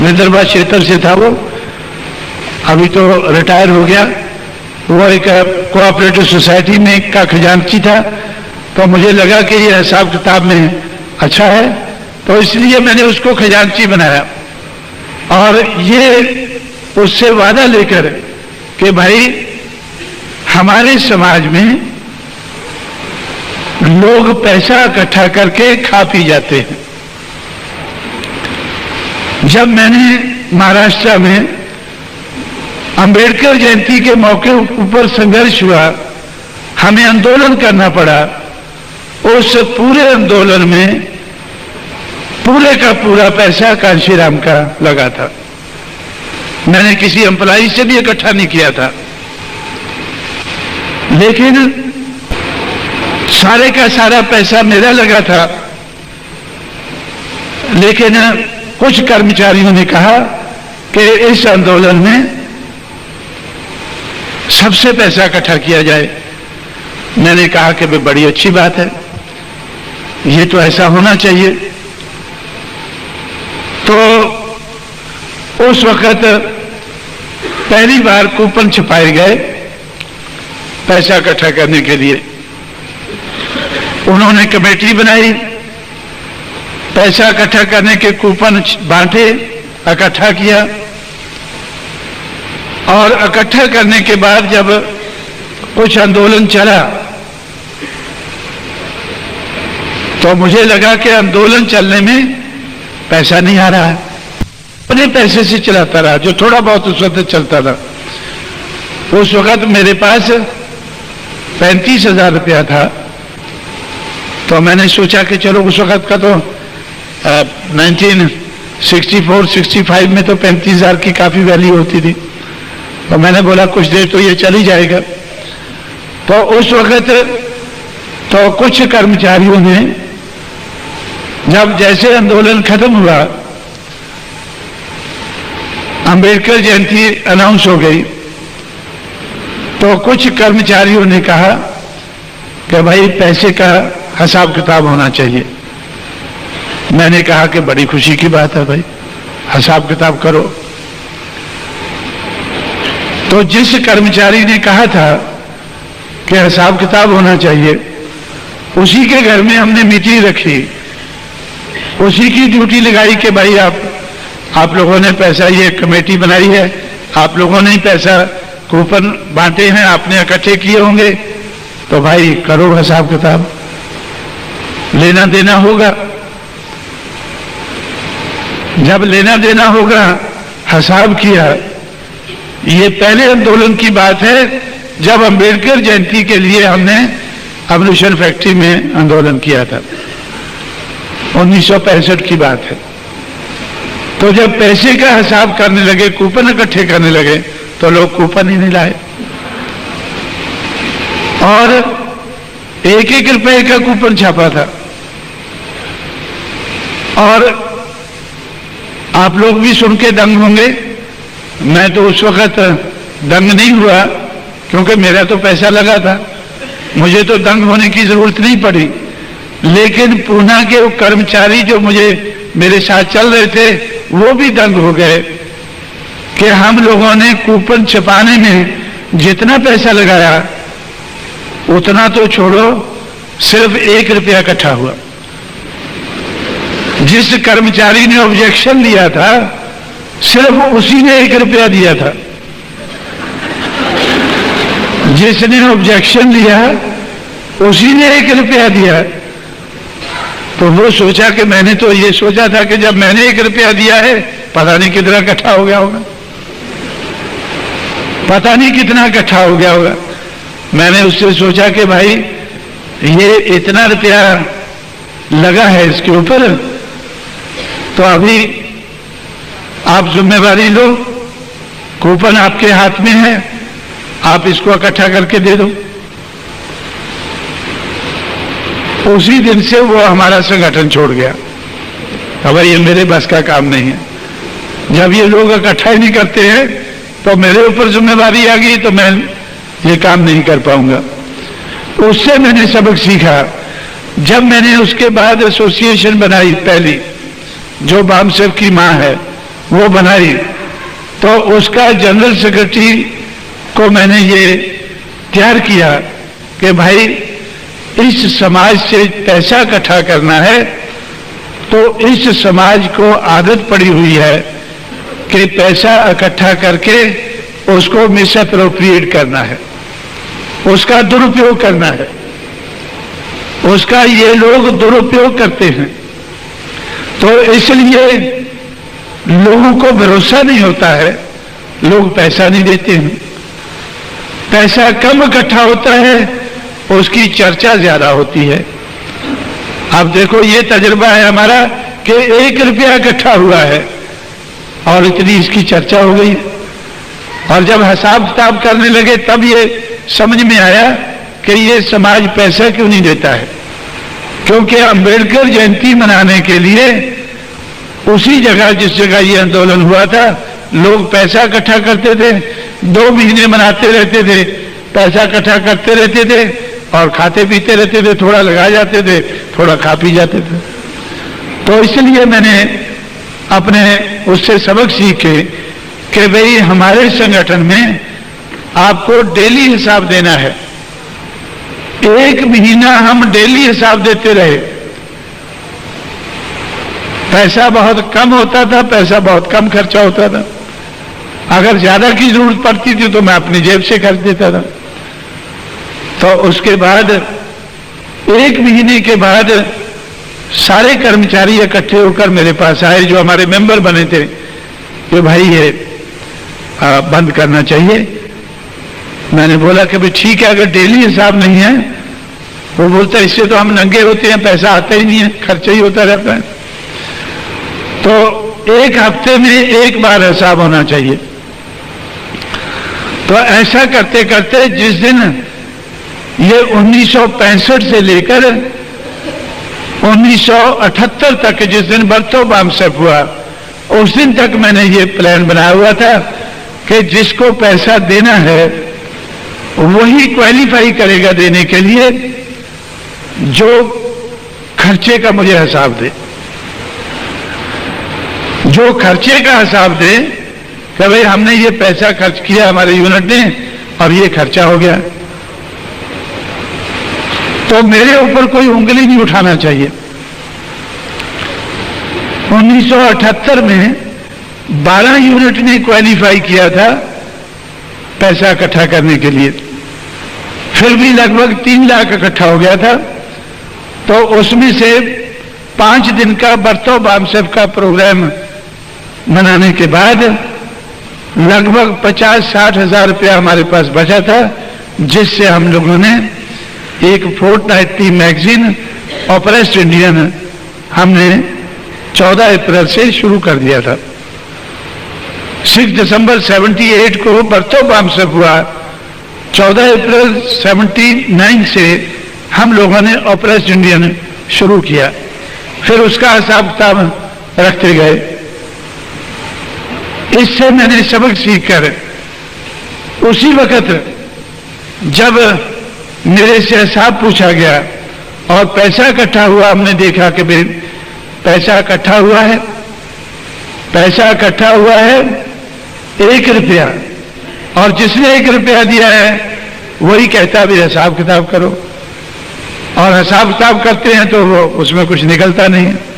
निंदरबाद क्षेत्र से था वो, अभी तो रिटायर हो गया। वो एक कोऑपरेटिव सोसाइटी में का खजांची था, तो मुझे लगा कि ये हिसाब किताब में अच्छा है, तो इसलिए मैंने उसको खजांची बनाया। और ये उससे वादा लेकर कि भाई हमारे समाज में लोग पैसा इकट्ठा करके खा पी जाते हैं। जब मैंने महाराष्ट्र में अंबेडकर जयंती के मौके ऊपर संघर्ष हुआ, हमें आंदोलन करना पड़ा, उस पूरे आंदोलन में पूरे का पूरा पैसा कांशीराम का लगा था। मैंने किसी एम्प्लॉई से भी इकट्ठा नहीं किया था, लेकिन सारे का सारा पैसा मेरा लगा था। लेकिन कुछ कर्मचारियों ने कहा कि इस आंदोलन में सबसे पैसा इकट्ठा किया जाए। मैंने कहा कि भाई बड़ी अच्छी बात है, ये तो ऐसा होना चाहिए। तो उस वक्त पहली बार कूपन छपाए गए पैसा इकट्ठा करने के लिए। उन्होंने कमेटी बनाई, पैसा इकट्ठा करने के कूपन बांटे, इकट्ठा किया। और इकट्ठा करने के बाद जब कुछ आंदोलन चला तो मुझे लगा कि आंदोलन चलने में पैसा नहीं आ रहा है, अपने पैसे से चलाता रहा जो थोड़ा बहुत उस वक्त चलता था। उस वक्त मेरे पास 35,000 रुपया था, तो मैंने सोचा कि चलो, उस वक्त का तो 1964-65 में तो 35,000 की काफी वैल्यू होती थी, तो मैंने बोला कुछ देर तो ये चल ही जाएगा। तो उस वक्त तो कुछ कर्मचारियों ने, जब जैसे आंदोलन खत्म हुआ, अंबेडकर जयंती अनाउंस हो गई, तो कुछ कर्मचारियों ने कहा कि भाई पैसे का हिसाब किताब होना चाहिए। मैंने कहा कि बड़ी खुशी की बात है भाई, हिसाब किताब करो। तो जिस कर्मचारी ने कहा था कि हिसाब किताब होना चाहिए, उसी के घर में हमने मीटिंग रखी, उसी की ड्यूटी लगाई कि भाई आप लोगों ने पैसा, ये कमेटी बनाई है, आप लोगों ने पैसा कूपन बांटे हैं, आपने इकट्ठे किए होंगे, तो भाई करो हिसाब किताब, लेना देना होगा। जब लेना देना होगा, हिसाब किया। ये पहले आंदोलन की बात है जब अंबेडकर जयंती के लिए हमने अम्बुशन फैक्ट्री में आंदोलन किया था, 1965 की बात है। तो जब पैसे का हिसाब करने लगे, कूपन इकट्ठे करने लगे, तो लोग कूपन ही नहीं लाए, और 1-1 रुपए का कूपन छापा था। और आप लोग भी सुन के दंग होंगे, मैं तो उस वक्त दंग नहीं हुआ क्योंकि मेरा तो पैसा लगा था, मुझे तो दंग होने की जरूरत नहीं पड़ी। लेकिन पूना के वो कर्मचारी जो मेरे साथ चल रहे थे, वो भी दंग हो गए कि हम लोगों ने कूपन छपाने में जितना पैसा लगाया उतना तो छोड़ो, सिर्फ 1 रुपया इकट्ठा हुआ। जिस कर्मचारी ने ऑब्जेक्शन लिया था, सिर्फ उसी ने 1 रुपया दिया था। जिसने ऑब्जेक्शन लिया उसी ने 1 रुपया दिया। तो वो सोचा कि मैंने तो ये सोचा था कि जब मैंने 1 रुपया दिया है, पता नहीं कितना इकट्ठा हो गया होगा, पता नहीं कितना इकट्ठा हो गया होगा। मैंने उससे सोचा कि भाई ये इतना रुपया लगा है इसके ऊपर, तो अभी आप जिम्मेवारी लो, कूपन आपके हाथ में है, आप इसको इकट्ठा करके दे दो। उसी दिन से वो हमारा संगठन छोड़ गया। अब ये मेरे बस का काम नहीं है। जब ये लोग इकट्ठा ही नहीं करते हैं तो मेरे ऊपर जिम्मेवारी आ गई, तो मैं ये काम नहीं कर पाऊंगा। उससे मैंने सबक सीखा। जब मैंने उसके बाद एसोसिएशन बनाई पहली, जो बामसेव की मां है, वो बनाई, तो उसका जनरल सेक्रेटरी को मैंने ये तैयार किया कि भाई इस समाज से पैसा इकट्ठा करना है, तो इस समाज को आदत पड़ी हुई है कि पैसा इकट्ठा करके उसको मिसअप्रोप्रिएट करना है, उसका दुरुपयोग करना है, उसका ये लोग दुरुपयोग करते हैं। तो इसलिए लोगों को भरोसा नहीं होता है, लोग पैसा नहीं देते हैं। पैसा कम इकट्ठा होता है, उसकी चर्चा ज्यादा होती है। अब देखो ये तजुर्बा है हमारा कि 1 रुपया इकट्ठा हुआ है और इतनी इसकी चर्चा हो गई, और जब हिसाब किताब करने लगे तब ये समझ में आया कि ये समाज पैसा क्यों नहीं देता है। क्योंकि अंबेडकर जयंती मनाने के लिए उसी जगह जिस जगह ये आंदोलन हुआ था, लोग पैसा इकट्ठा करते थे, 2 महीने मनाते रहते थे, पैसा इकट्ठा करते रहते थे और खाते पीते रहते थे, थोड़ा लगा जाते थे, थोड़ा खा पी जाते थे। तो इसलिए मैंने अपने उससे सबक सीखे कि भाई हमारे संगठन में आपको डेली हिसाब देना है। 1 महीना हम डेली हिसाब देते रहे, पैसा बहुत कम होता था, पैसा बहुत कम खर्चा होता था। अगर ज्यादा की जरूरत पड़ती थी तो मैं अपनी जेब से खर्च देता था। तो उसके बाद 1 महीने के बाद सारे कर्मचारी इकट्ठे होकर मेरे पास आए, जो हमारे मेंबर बने थे, कि भाई ये बंद करना चाहिए। मैंने बोला कि भाई ठीक है, अगर डेली हिसाब नहीं है। वो बोलता इससे तो हम नंगे होते हैं, पैसा आता ही नहीं है, खर्चा ही होता रहता है। तो 1 हफ्ते में 1 बार हिसाब होना चाहिए। तो ऐसा करते करते जिस दिन ये 1965 से लेकर 1978 तक, जिस दिन बर्थो बामसेप हुआ, उस दिन तक मैंने ये प्लान बनाया हुआ था कि जिसको पैसा देना है वही क्वालिफाई करेगा देने के लिए, जो खर्चे का मुझे हिसाब दे, जो खर्चे का हिसाब दे कि भाई हमने ये पैसा खर्च किया हमारे यूनिट ने और ये खर्चा हो गया। तो मेरे ऊपर कोई उंगली नहीं उठाना चाहिए। 1978 में 12 यूनिट ने क्वालिफाई किया था पैसा इकट्ठा करने के लिए, फिर भी लगभग 3 लाख इकट्ठा हो गया था। तो उसमें से 5 दिन का बर्थो बामसेप का प्रोग्राम मनाने के बाद लगभग 50-60 हजार रुपया हमारे पास बचा था, जिससे हम लोगों ने एक फोर्टनाइटली मैगजीन ऑपरेस्ट इंडियन हमने 14 अप्रैल से शुरू कर दिया था। 6 दिसंबर 78 को बर्थो बामसेप हुआ, 14 अप्रैल 79 से हम लोगों ने ऑपरेस्ट इंडियन शुरू किया। फिर उसका हिसाब किताब रखते गए। इससे मैंने सबक सीखकर उसी वक्त जब मेरे से हिसाब पूछा गया और पैसा इकट्ठा हुआ, हमने देखा कि भाई पैसा इकट्ठा हुआ है, पैसा इकट्ठा हुआ है 1 रुपया, और जिसने 1 रुपया दिया है वही कहता भी हिसाब किताब करो, और हिसाब किताब करते हैं तो वो उसमें कुछ निकलता नहीं है।